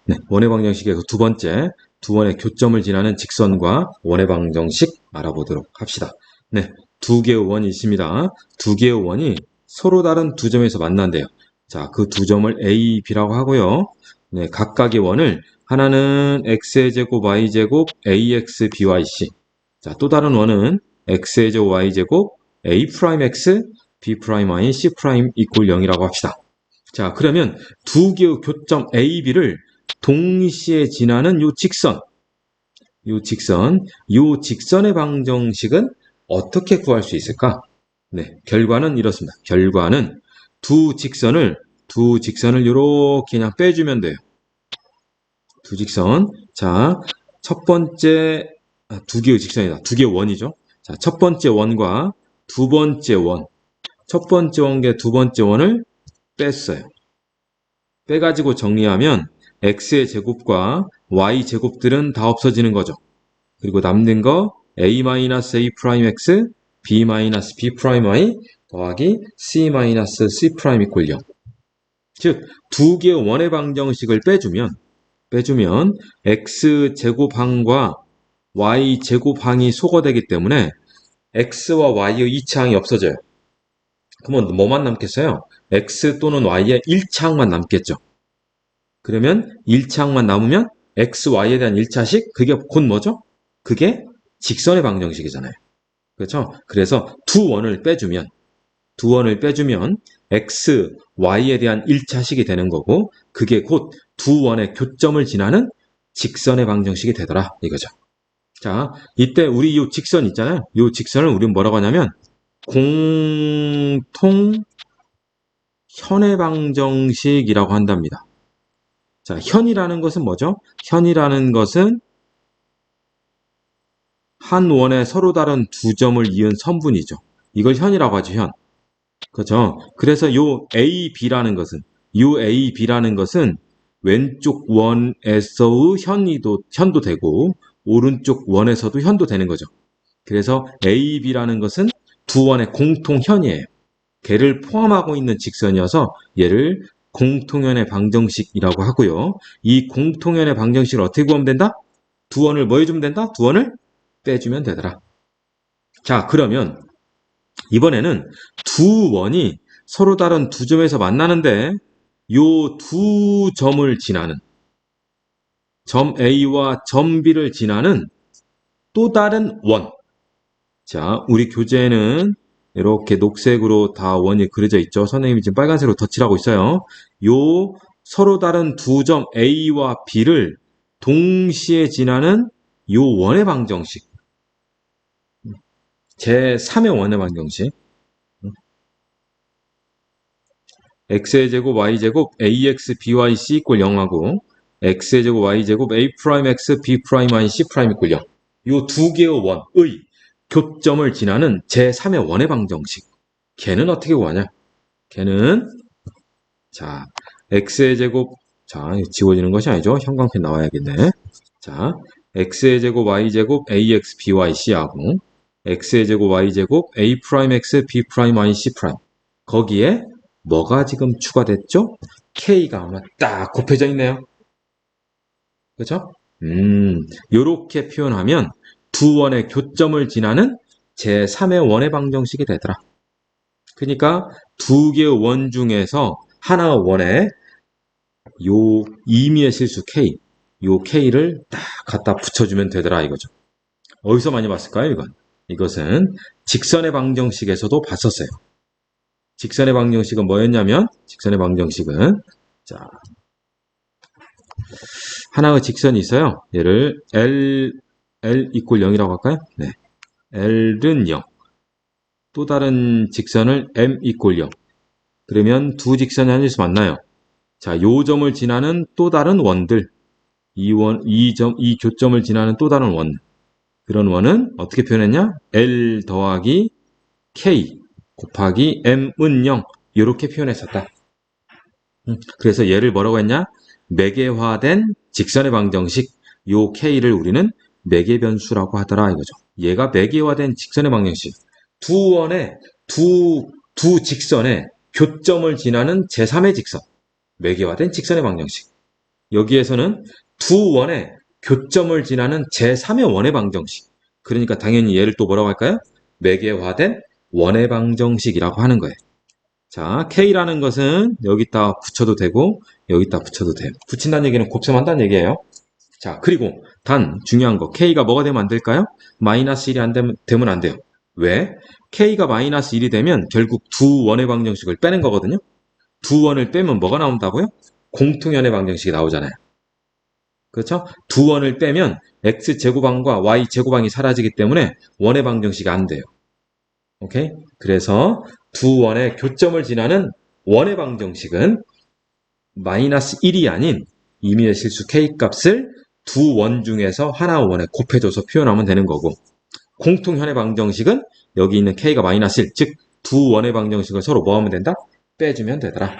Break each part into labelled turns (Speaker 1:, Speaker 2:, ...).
Speaker 1: 네, 원의 방정식의 그 두 원의 교점을 지나는 직선과 원의 방정식 알아보도록 합시다. 네, 두 개의 원이 있습니다. 두 개의 원이 서로 다른 두 점에서 만난대요. 자, 그 두 점을 A, B라고 하고요. 네, 각각의 원을 하나는 x의 제곱, y 제곱, ax, byc. 자, 또 다른 원은 x의 제곱, y 제곱, a 프라임 x, b 프라임 y, c 프라임 이퀄 0이라고 합시다. 자, 그러면 두 개의 교점 A, B를 동시에 지나는 요 직선의 방정식은 어떻게 구할 수 있을까? 네, 결과는 이렇습니다. 결과는 두 직선을 이렇게 그냥 빼주면 돼요. 두 직선. 자, 첫 번째, 두 개의 직선이다. 두 개의 원이죠. 자, 첫 번째 원과 두 번째 원. 첫 번째 원과 두 번째 원을 뺐어요. 빼가지고 정리하면 x의 제곱과 y 제곱들은 다 없어지는 거죠. 그리고 남는 거 a-a 프라임 x, b-b 프라임 y 더하기 c-c 프라임 이퀄 0. 즉, 두 개의 원의 방정식을 빼주면 x 제곱항과 y 제곱항이 소거되기 때문에 x와 y의 이차항이 없어져요. 그러면 뭐만 남겠어요? x 또는 y의 1차항만 남겠죠. 그러면 1차항만 남으면 x, y에 대한 1차식? 그게 곧 뭐죠? 그게 직선의 방정식이잖아요. 그렇죠? 그래서 두 원을 빼주면 x, y에 대한 1차식이 되는 거고 그게 곧 두 원의 교점을 지나는 직선의 방정식이 되더라 이거죠. 자, 이때 우리 이 직선 있잖아요. 이 직선을 우리는 뭐라고 하냐면 공통 현의 방정식이라고 한답니다. 자, 현이라는 것은 뭐죠? 현이라는 것은 한 원에 서로 다른 두 점을 이은 선분이죠. 이걸 현이라고 하죠, 현. 그렇죠? 그래서 요 AB라는 것은 왼쪽 원에서의 현도 되고 오른쪽 원에서도 현도 되는 거죠. 그래서 AB라는 것은 두 원의 공통현이에요. 걔를 포함하고 있는 직선이어서 얘를 공통현의 방정식이라고 하고요. 이 공통현의 방정식을 어떻게 구하면 된다? 두 원을 뭐 해주면 된다? 두 원을 빼주면 되더라. 자, 그러면 이번에는 두 원이 서로 다른 두 점에서 만나는데 요 두 점을 지나는 점 A와 점 B를 지나는 또 다른 원. 자, 우리 교재에는 이렇게 녹색으로 다 원이 그려져 있죠. 선생님이 지금 빨간색으로 덧칠하고 있어요. 요 서로 다른 두 점 A와 B를 동시에 지나는 요 원의 방정식. 제3의 원의 방정식. x의 제곱 y제곱 ax byc 이퀄 0하고 x의 제곱 y제곱 a 프라임 x b 프라임 y c 프라임 이퀄 0. 요 두 개의 원의 교점을 지나는 제3의 원의 방정식. 걔는 어떻게 구하냐? 걔는 자, x의 제곱 자, 지워지는 것이 아니죠. 형광펜 나와야겠네. 자, x의 제곱 y제곱 ax byc하고 x의 제곱 y제곱 a 프라임 x b 프라임 y c 프라임. 거기에 뭐가 지금 추가됐죠? K가 아마 딱 곱해져 있네요. 그렇죠? 요렇게 표현하면 두 원의 교점을 지나는 제3의 원의 방정식이 되더라. 그러니까 두 개의 원 중에서 하나의 원에 요 임의의 실수 K, 요 K를 딱 갖다 붙여주면 되더라 이거죠. 어디서 많이 봤을까요, 이건? 이것은 직선의 방정식에서도 봤었어요. 직선의 방정식은 뭐였냐면 직선의 방정식은 자, 하나의 직선이 있어요. 얘를 L 이퀄 0이라고 할까요? 네. L은 0. 또 다른 직선을 M 이퀄 0. 그러면 두 직선이 한 줄에서 만나요. 자, 요 점을 지나는 또 다른 원들. 이 교점을 지나는 또 다른 원. 그런 원은 어떻게 표현했냐? L 더하기 K 곱하기 M은 0. 이렇게 표현했었다. 그래서 얘를 뭐라고 했냐? 매개화된 직선의 방정식. 요 K를 우리는 매개변수라고 하더라 이거죠. 얘가 매개화된 직선의 방정식. 두 직선의 교점을 지나는 제3의 직선. 매개화된 직선의 방정식. 여기에서는 두 원의 교점을 지나는 제3의 원의 방정식. 그러니까 당연히 얘를 또 뭐라고 할까요? 매개화된 원의 방정식이라고 하는 거예요. 자, K라는 것은 여기다 붙여도 되고 여기다 붙여도 돼요. 붙인다는 얘기는 곱셈한다는 얘기예요. 자, 그리고 단 중요한 거 K가 뭐가 되면 안 될까요? 마이너스 1이 되면 안 돼요. 왜? K가 마이너스 1이 되면 결국 두 원의 방정식을 빼는 거거든요. 두 원을 빼면 뭐가 나온다고요? 공통연의 방정식이 나오잖아요. 그렇죠? 두 원을 빼면 x제곱항과 y제곱항이 사라지기 때문에 원의 방정식이 안 돼요. 오케이? 그래서 두 원의 교점을 지나는 원의 방정식은 마이너스 1이 아닌 임의의 실수 k값을 두 원 중에서 하나 원에 곱해줘서 표현하면 되는 거고, 공통현의 방정식은 여기 있는 k가 마이너스 1, 즉 두 원의 방정식을 서로 뭐 하면 된다? 빼주면 되더라.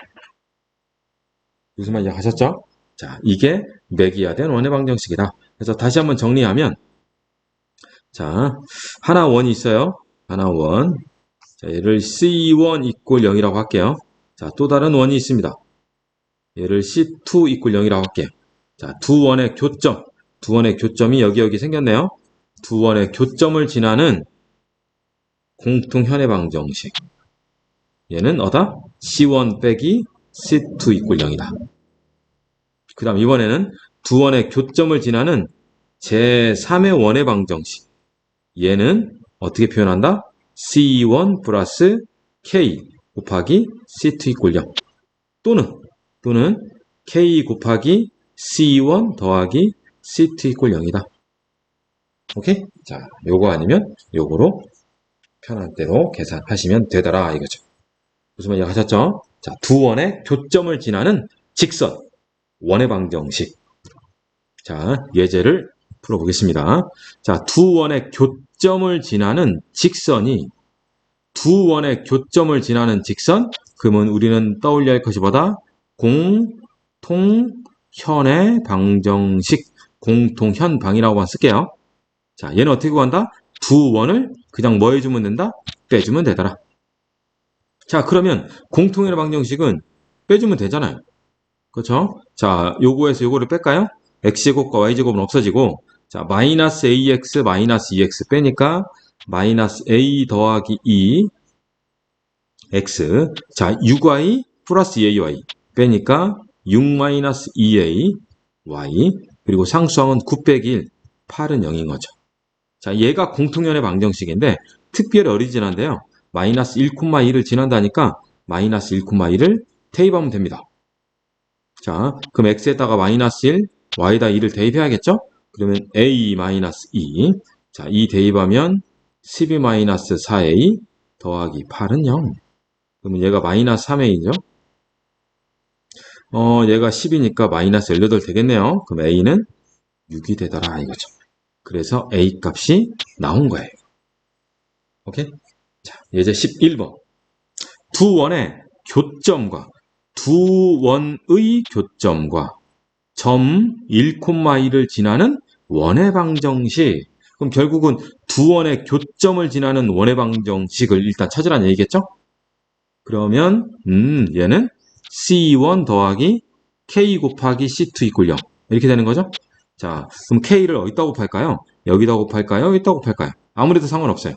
Speaker 1: 무슨 말인지 아셨죠? 자, 이게 매기화된 원의 방정식이다. 그래서 다시 한번 정리하면, 자, 하나 원이 있어요. 하나 원. 자, 얘를 C1 이꼴 0이라고 할게요. 자, 또 다른 원이 있습니다. 얘를 C2 이꼴 0이라고 할게요. 자, 두 원의 교점이 여기 생겼네요. 두 원의 교점을 지나는 공통현의 방정식. 얘는 어다? C1 빼기 C2 이꼴 0이다. 그 다음 이번에는 두 원의 교점을 지나는 제3의 원의 방정식. 얘는 어떻게 표현한다? C1 플러스 K 곱하기 C2 이꼴 0. 또는 K 곱하기 C1 더하기 C2 이꼴 0이다. 오케이? 자, 요거 아니면 요거로 편한 대로 계산하시면 되더라 이거죠. 무슨 말인지 아셨죠? 자, 두 원의 교점을 지나는 직선, 원의 방정식. 자, 예제를 풀어보겠습니다. 자, 두 원의 교점을 지나는 직선이 그러면 우리는 떠올려야 할 것이 뭐다? 공통현의 방정식, 공통현방이라고만 쓸게요. 자, 얘는 어떻게 구한다? 두 원을 그냥 뭐 해주면 된다? 빼주면 되더라. 자, 그러면 공통현의 방정식은 빼주면 되잖아요. 그렇죠? 자, 요거에서 요거를 뺄까요? x제곱과 y제곱은 없어지고, 자, 마이너스 ax 마이너스 2x 빼니까 마이너스 a 더하기 2x. 자, 6y 플러스 2ay 빼니까 6 마이너스 2a y. 그리고 상수항은 9 빼기 1, 8은 0인 거죠. 자, 얘가 공통연의 방정식인데 특별히 어리지난데요. 마이너스 1,2를 지난다니까 마이너스 1,2를 대입하면 됩니다. 자, 그럼 x에다가 마이너스 1, y에다 2를 대입해야겠죠? 그러면 a 마이너스 2. 자, 2 대입하면 12 마이너스 4a 더하기 8은 0. 그러면 얘가 마이너스 3a죠? 얘가 10이니까 마이너스 18 되겠네요. 그럼 a는 6이 되더라 이거죠. 그래서 a 값이 나온 거예요. 오케이? 자, 예제 11번. 두 원의 교점과 점 1,2를 지나는 원의 방정식. 그럼 결국은 두 원의 교점을 지나는 원의 방정식을 일단 찾으라는 얘기겠죠? 그러면 얘는 C1 더하기 K 곱하기 C2 이꼴 0 이렇게 되는 거죠? 자, 그럼 K를 어디다 곱할까요? 여기다 곱할까요? 여기다 곱할까요? 아무래도 상관없어요.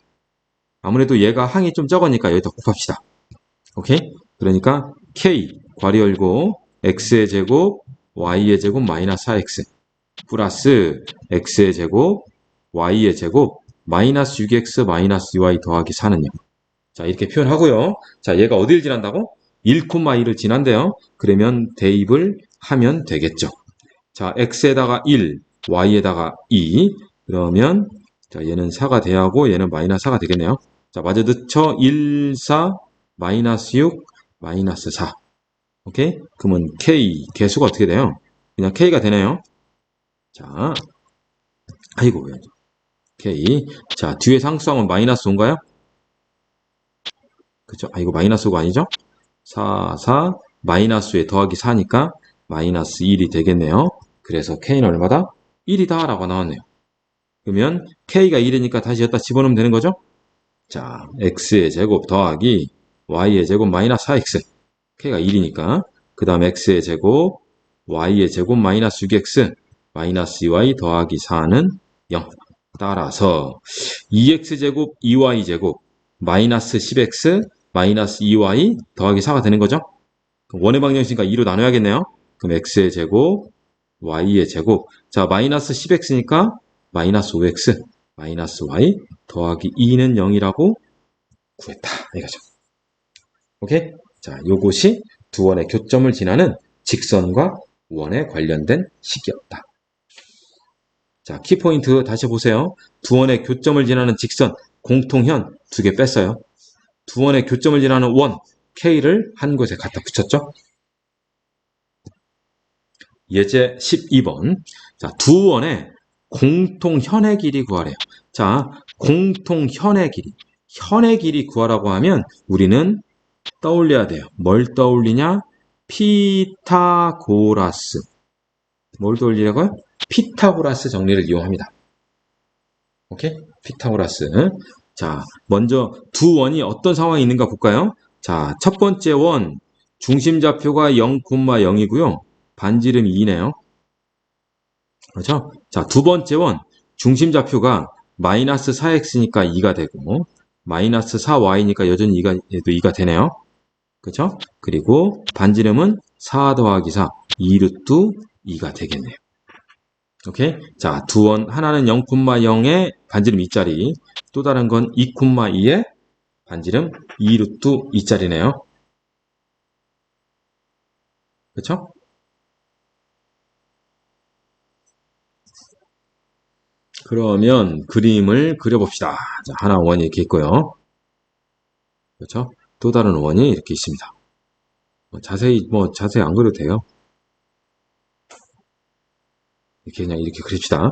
Speaker 1: 아무래도 얘가 항이 좀 적으니까 여기다 곱합시다. 오케이? 그러니까 K 괄호 열고 X의 제곱 Y의 제곱 마이너스 4X 플러스 X의 제곱 Y의 제곱 마이너스 6X 마이너스 2Y 더하기 4는요. 자, 이렇게 표현하고요. 자, 얘가 어디를 지난다고? 1,2를 지난대요. 그러면 대입을 하면 되겠죠. 자, X에다가 1, Y에다가 2. 그러면 자, 얘는 4가 돼야 하고 얘는 마이너스 4가 되겠네요. 자, 마저 넣죠. 1, 4, 마이너스 6, 마이너스 4. 오케이? 그러면 K, 개수가 어떻게 돼요? 그냥 K가 되네요. 자, 아이고, K. 자, 뒤에 상수항은 마이너스 5인가요? 그쵸? 아, 이거 마이너스 5가 아니죠? 4, 4, 마이너스에 더하기 4니까 마이너스 1이 되겠네요. 그래서 K는 얼마다? 1이다 라고 나왔네요. 그러면 K가 1이니까 다시 여기다 집어넣으면 되는 거죠? 자, X의 제곱 더하기 Y의 제곱 마이너스 4X. K가 1이니까. 그 다음 X의 제곱 y의 제곱 마이너스 6x 마이너스 2y 더하기 4는 0. 따라서 2x제곱 2y제곱 마이너스 10x 마이너스 2y 더하기 4가 되는 거죠. 원의 방정식이니까 2로 나눠야겠네요. 그럼 x의 제곱 y의 제곱. 자, 마이너스 10x니까 마이너스 5x 마이너스 y 더하기 2는 0이라고 구했다. 이거죠. 오케이? 자, 요것이 두 원의 교점을 지나는 직선과 원에 관련된 식이었다. 자, 키포인트 다시 보세요. 두 원의 교점을 지나는 직선, 공통현 두 개 뺐어요. 두 원의 교점을 지나는 원, K를 한 곳에 갖다 붙였죠. 예제 12번. 자, 두 원의 공통현의 길이 구하래요. 자, 공통현의 길이. 현의 길이 구하라고 하면 우리는 떠올려야 돼요. 뭘 떠올리냐? 피타고라스. 뭘 떠올리라고요? 피타고라스 정리를 이용합니다. 오케이? 피타고라스. 자, 먼저 두 원이 어떤 상황이 있는가 볼까요? 자, 첫 번째 원, 중심좌표가 0,0이고요. 반지름이 2네요. 그렇죠? 자, 두 번째 원, 중심좌표가 마이너스 4x니까 2가 되고, 마이너스 4y니까 여전히 얘도 2가 되네요. 그렇죠? 그리고 반지름은 4 더하기 4, 2루트 2가 되겠네요. 오케이? 자, 두 원, 하나는 0,0에 반지름 2짜리, 또 다른 건 2,2에 반지름 2루트 2짜리네요. 그렇죠? 그러면 그림을 그려봅시다. 자, 하나 원이 이렇게 있고요. 그렇죠? 또 다른 원이 이렇게 있습니다. 자세히 안 그려도 돼요. 이렇게 그냥 이렇게 그립시다.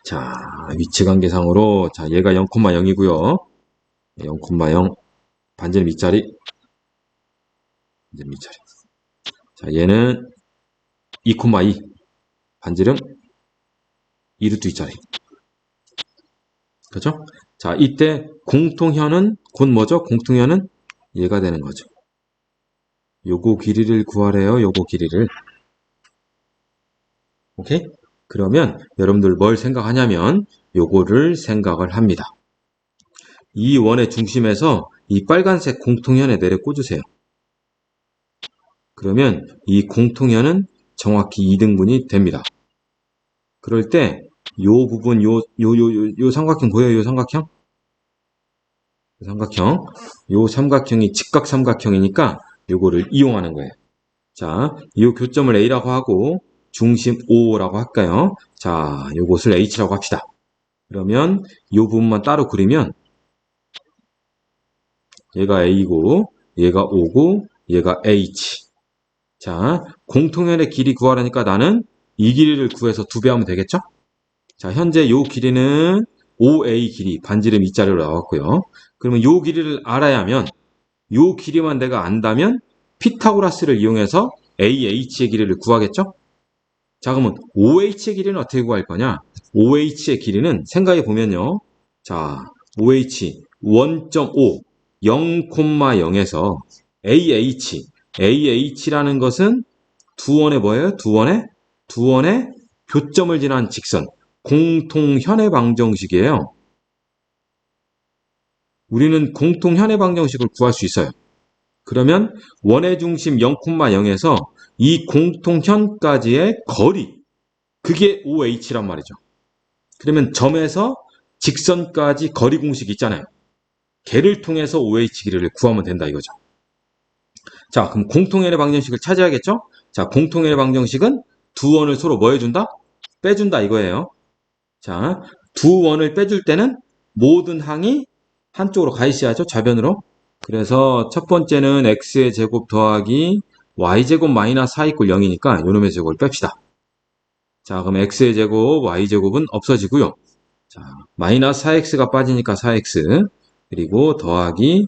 Speaker 1: 자, 위치 관계상으로 자, 얘가 0,0이고요. 0,0 반지름 2짜리. 반지름 2짜리. 자, 얘는 2,2 반지름 2루트 2짜리. 그렇죠? 자, 이때 공통현은 곧 뭐죠? 공통현은 얘가 되는 거죠. 요거 길이를 구하래요. 요거 길이를. 오케이? 그러면 여러분들 뭘 생각하냐면 요거를 생각을 합니다. 이 원의 중심에서 이 빨간색 공통현에 내려 꽂으세요. 그러면 이 공통현은 정확히 2등분이 됩니다. 그럴 때 요 부분 요 삼각형 보여요? 요 삼각형? 요 삼각형이 직각 삼각형이니까 요거를 이용하는 거예요. 자, 이 교점을 A라고 하고 중심 O라고 할까요? 자, 요것을 H라고 합시다. 그러면 이 부분만 따로 그리면 얘가 A고 얘가 O고 얘가 H. 자, 공통현의 길이 구하라니까 나는 이 길이를 구해서 2배 하면 되겠죠? 자, 현재 요 길이는 OA 길이 반지름 2짜리로 나왔고요. 그러면 요 길이를 알아야 하면 요 길이만 내가 안다면 피타고라스를 이용해서 AH의 길이를 구하겠죠? 자, 그러면 OH의 길이는 어떻게 구할 거냐? OH의 길이는 생각해 보면요. 자, OH 1.5 0,0에서 AH라는 것은 두 원의 뭐예요? 두 원의 교점을 지난 직선 공통현의 방정식이에요. 우리는 공통현의 방정식을 구할 수 있어요. 그러면 원의 중심 0,0에서 이 공통현까지의 거리, 그게 OH란 말이죠. 그러면 점에서 직선까지 거리 공식 있잖아요. 걔를 통해서 OH 길이를 구하면 된다 이거죠. 자, 그럼 공통현의 방정식을 찾아야겠죠? 자, 공통현의 방정식은 두 원을 서로 뭐 해준다? 빼준다 이거예요. 자, 두 원을 빼줄 때는 모든 항이 한쪽으로 가 있어야죠. 좌변으로. 그래서 첫 번째는 x의 제곱 더하기 y제곱 마이너스 4 이꼴 0이니까 요놈의 제곱을 뺍시다. 자, 그럼 x의 제곱, y제곱은 없어지고요. 자, 마이너스 4x가 빠지니까 4x, 그리고 더하기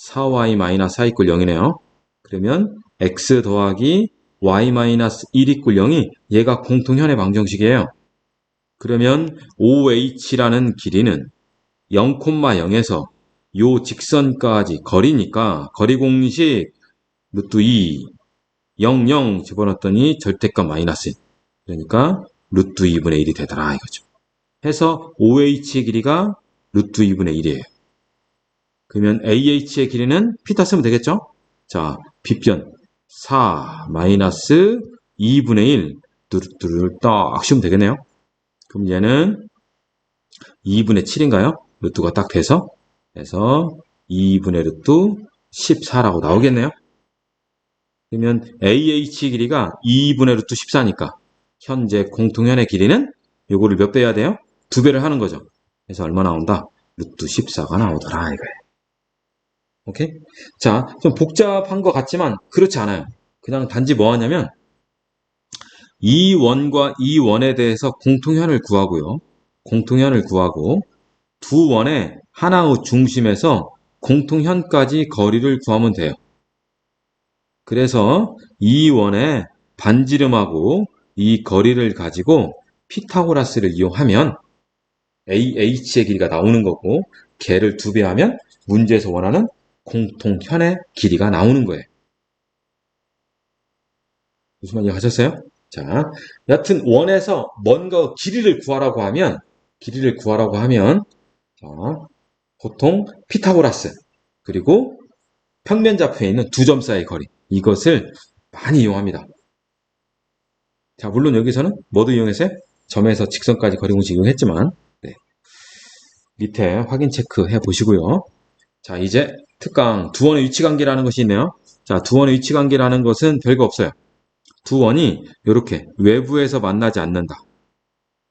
Speaker 1: 4y 마이너스 4 이꼴 0이네요. 그러면 x 더하기 y 마이너스 1 이꼴 0이 얘가 공통현의 방정식이에요. 그러면 OH라는 길이는 0,0에서 요 직선까지 거리니까 거리 공식 루트 2 0, 0 집어넣었더니 절대값 마이너스 1. 그러니까 루트 2분의 1이 되더라 이거죠. 해서 OH의 길이가 루트 2분의 1이에요. 그러면 AH의 길이는 피타 쓰면 되겠죠? 자, 빗변 4 마이너스 2분의 1 뚜루뚜루 딱 씌우면 되겠네요. 그럼 얘는 2분의 7인가요? 루트가 딱 돼서 2분의 루트 14라고 나오겠네요. 그러면 AH 길이가 2분의 루트 14니까 현재 공통현의 길이는 요거를 몇 배 해야 돼요? 2배를 하는 거죠. 그래서 얼마 나온다? 루트 14가 나오더라 이거예요. 오케이? 자, 좀 복잡한 것 같지만 그렇지 않아요. 그냥 단지 뭐 하냐면 이 원과 이 원에 대해서 공통현을 구하고요. 공통현을 구하고 두 원의 하나의 중심에서 공통현까지 거리를 구하면 돼요. 그래서 이 원의 반지름하고 이 거리를 가지고 피타고라스를 이용하면 AH의 길이가 나오는 거고 걔를 2배 하면 문제에서 원하는 공통현의 길이가 나오는 거예요. 무슨 말인지 하셨어요? 자, 여하튼 원에서 뭔가 길이를 구하라고 하면 자, 보통 피타고라스 그리고 평면좌표에 있는 두 점 사이의 거리 이것을 많이 이용합니다. 자, 물론 여기서는 뭐도 이용했어요? 점에서 직선까지 거리 공식 이용했지만 네. 밑에 확인 체크해 보시고요. 자, 이제 특강 두 원의 위치관계라는 것이 있네요. 자, 두 원의 위치관계라는 것은 별거 없어요. 두 원이 이렇게 외부에서 만나지 않는다.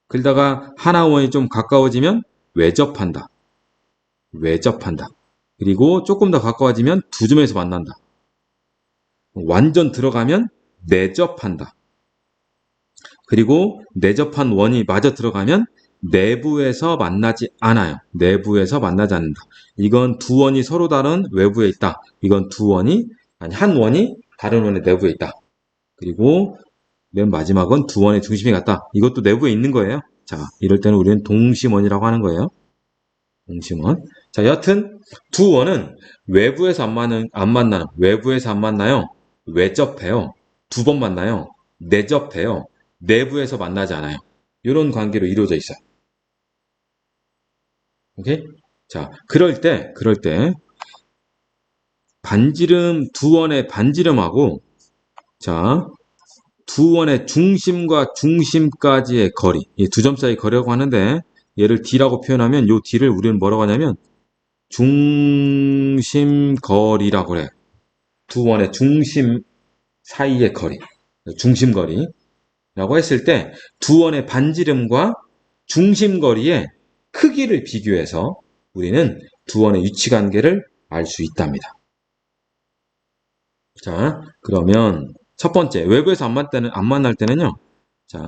Speaker 1: 그러다가 하나 원이 좀 가까워지면 외접한다. 그리고 조금 더 가까워지면 두 점에서 만난다. 완전 들어가면 내접한다. 그리고 내접한 원이 마저 들어가면 내부에서 만나지 않아요. 내부에서 만나지 않는다. 이건 두 원이 서로 다른 외부에 있다. 이건 한 원이 다른 원의 내부에 있다. 그리고 맨 마지막은 두 원의 중심이 같다. 이것도 내부에 있는 거예요. 자, 이럴 때는 우리는 동심원이라고 하는 거예요. 동심원. 자, 여하튼 두 원은 외부에서 안 만나요. 외접해요. 두 번 만나요. 내접해요. 내부에서 만나지 않아요. 이런 관계로 이루어져 있어요. 오케이? 자, 그럴 때 두 원의 반지름하고 자, 두 원의 중심과 중심까지의 거리, 이 두 점 사이 거리라고 하는데 얘를 D라고 표현하면 이 D를 우리는 뭐라고 하냐면 중심거리라고 그래요. 두 원의 중심 사이의 거리, 중심거리라고 했을 때 두 원의 반지름과 중심거리의 크기를 비교해서 우리는 두 원의 위치관계를 알 수 있답니다. 자, 그러면 첫 번째, 외부에서 안 만날 때는요. 자,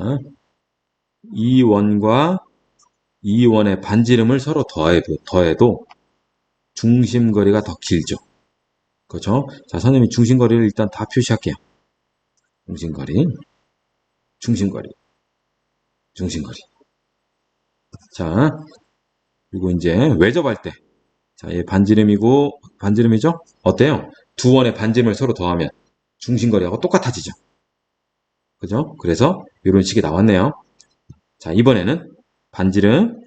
Speaker 1: 이 원과 이 원의 반지름을 서로 더해도 중심거리가 더 길죠. 그렇죠? 자, 선생님이 중심거리를 일단 다 표시할게요. 중심거리. 자, 그리고 이제 외접할 때. 자, 얘 반지름이죠? 어때요? 두 원의 반지름을 서로 더하면 중심거리하고 똑같아지죠. 그죠? 그래서 이런 식이 나왔네요. 자, 이번에는 반지름.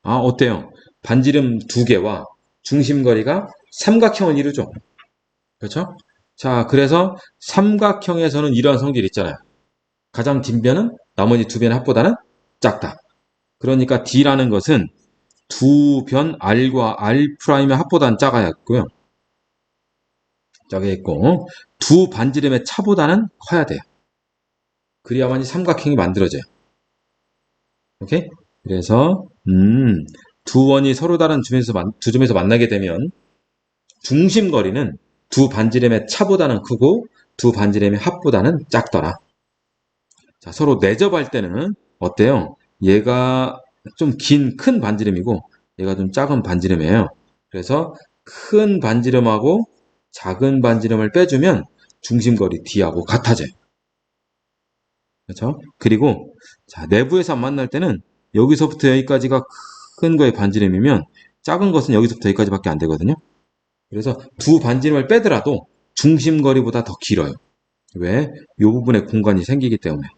Speaker 1: 아, 어때요? 반지름 두 개와 중심거리가 삼각형을 이루죠. 그렇죠? 자, 그래서 삼각형에서는 이러한 성질이 있잖아요. 가장 긴 변은 나머지 두 변의 합보다는 작다. 그러니까 D라는 것은 두 변 R과 R'의 합보다는 작아야겠고요. 작아야겠고 두 반지름의 차보다는 커야 돼요. 그래야만이 삼각형이 만들어져요. 오케이? 그래서 두 원이 서로 다른 두 점에서 만나게 되면 중심거리는 두 반지름의 차보다는 크고 두 반지름의 합보다는 작더라. 자, 서로 내접할 때는 어때요? 얘가 좀 큰 반지름이고 얘가 좀 작은 반지름이에요. 그래서 큰 반지름하고 작은 반지름을 빼주면 중심거리 D하고 같아져요. 그렇죠? 그리고 자, 내부에서 안 만날 때는 여기서부터 여기까지가 큰 거의 반지름이면 작은 것은 여기서부터 여기까지밖에 안 되거든요. 그래서 두 반지름을 빼더라도 중심거리보다 더 길어요. 왜? 이 부분에 공간이 생기기 때문에.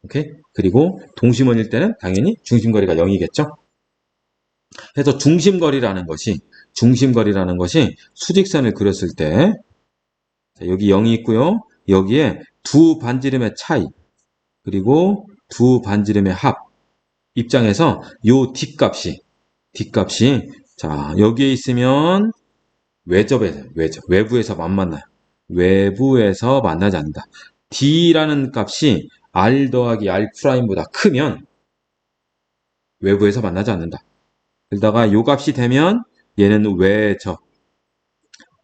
Speaker 1: 오케이? 그리고 동심원일 때는 당연히 중심거리가 0이겠죠? 그래서 중심거리라는 것이 수직선을 그렸을 때, 여기 0이 있고요. 여기에 두 반지름의 차이, 그리고 두 반지름의 합 입장에서 요 뒷값이, 자, 여기에 있으면 외부에서 안 만나요. 외부에서 만나지 않는다. D라는 값이 R 더하기 R 프라임보다 크면 외부에서 만나지 않는다. 그러다가 요 값이 되면 얘는 외적.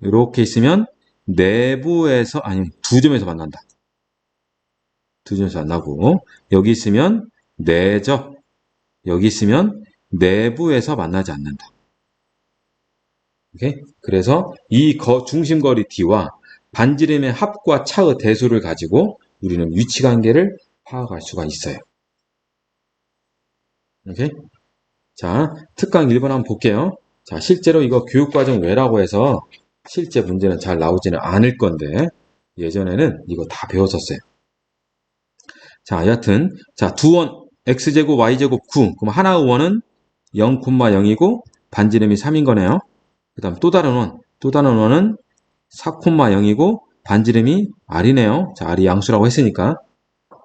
Speaker 1: 이렇게 있으면 내부에서, 아니, 두 점에서 만난다. 두 점에서 만나고, 여기 있으면 내적. 여기 있으면 내부에서 만나지 않는다. 오케이? 그래서 이 중심거리 D와 반지름의 합과 차의 대수를 가지고 우리는 위치관계를 파악할 수가 있어요. 오케이? 자, 특강 1번 한번 볼게요. 자, 실제로 이거 교육과정 외라고 해서 실제 문제는 잘 나오지는 않을 건데 예전에는 이거 다 배웠었어요. 자, 여하튼 자, 두 원 x제곱 y제곱 9. 그럼 하나의 원은 0,0이고 반지름이 3인 거네요. 그 다음 또 다른 원은 4,0이고 반지름이 r이네요. 자, r이 양수라고 했으니까.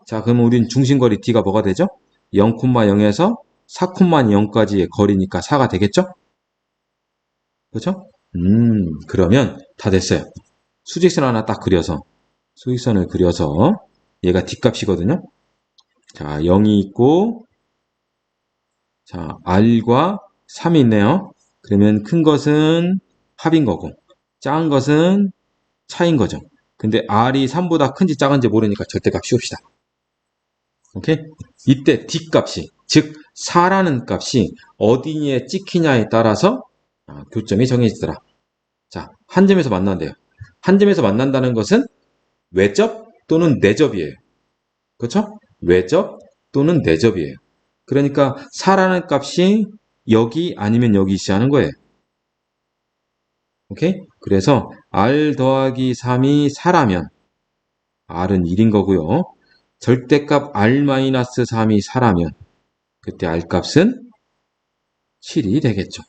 Speaker 1: 자, 그러면 우린 중심거리 D가 뭐가 되죠? 0,0에서 4,0까지의 거리니까 4가 되겠죠? 그렇죠? 그러면 다 됐어요. 수직선 하나 딱 그려서, 수직선을 그려서 얘가 뒷값이거든요. 자, 0이 있고, 자, r과 3이 있네요. 그러면 큰 것은 합인 거고, 작은 것은 차인 거죠. 근데 r이 3보다 큰지 작은지 모르니까 절대값 씌웁시다. 오케이? 이때 뒷값이, 즉 4라는 값이 어디에 찍히냐에 따라서 교점이 정해지더라. 자, 한 점에서 만난대요. 한 점에서 만난다는 것은 외접 또는 내접이에요. 그렇죠? 외접 또는 내접이에요. 그러니까 4라는 값이 여기 아니면 여기 있어야 하는 거예요. 오케이? 그래서 r 더하기 3이 4라면 r은 1인 거고요. 절대값 r-3이 4라면 그때 r 값은 7이 되겠죠.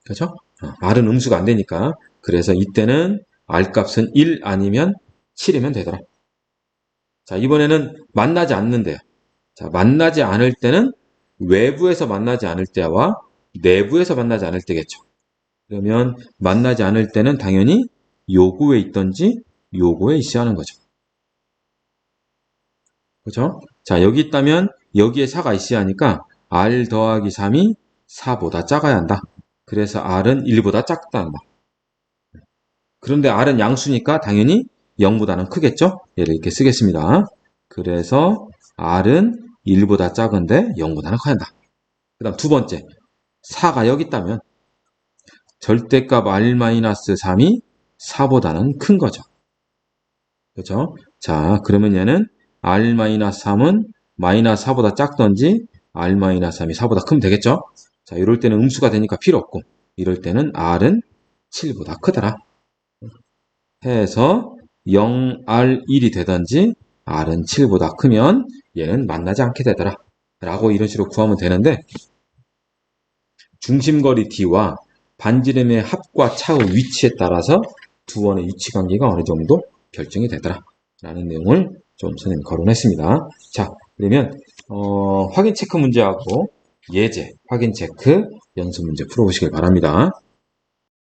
Speaker 1: 그렇죠? r은 음수가 안 되니까. 그래서 이때는 r 값은 1 아니면 7이면 되더라. 자, 이번에는 만나지 않는데요. 자, 만나지 않을 때는 외부에서 만나지 않을 때와 내부에서 만나지 않을 때겠죠. 그러면 만나지 않을 때는 당연히 요구에 있던지 요구에 있어야 하는 거죠. 그렇죠? 자, 여기 있다면 여기에 4가 있어야 하니까 r 더하기 3이 4보다 작아야 한다. 그래서 r은 1보다 작다 한다. 그런데 r은 양수니까 당연히 0보다는 크겠죠? 얘를 이렇게 쓰겠습니다. 그래서 r은 1보다 작은데 0보다는 커야 한다. 그 다음 두 번째, 4가 여기 있다면 절대값 r-3이 4보다는 큰 거죠. 그렇죠? 자, 그러면 얘는 r-3은 -4보다 작던지 r-3이 4보다 크면 되겠죠? 자, 이럴 때는 음수가 되니까 필요 없고 이럴 때는 r은 7보다 크더라. 해서 0R1이 되든지 R은 7보다 크면 얘는 만나지 않게 되더라. 라고 이런 식으로 구하면 되는데 중심거리 D와 반지름의 합과 차의 위치에 따라서 두 원의 위치관계가 어느 정도 결정이 되더라. 라는 내용을 좀 선생님이 거론했습니다. 자, 그러면 확인 체크 문제하고 예제, 확인 체크, 연습 문제 풀어보시길 바랍니다.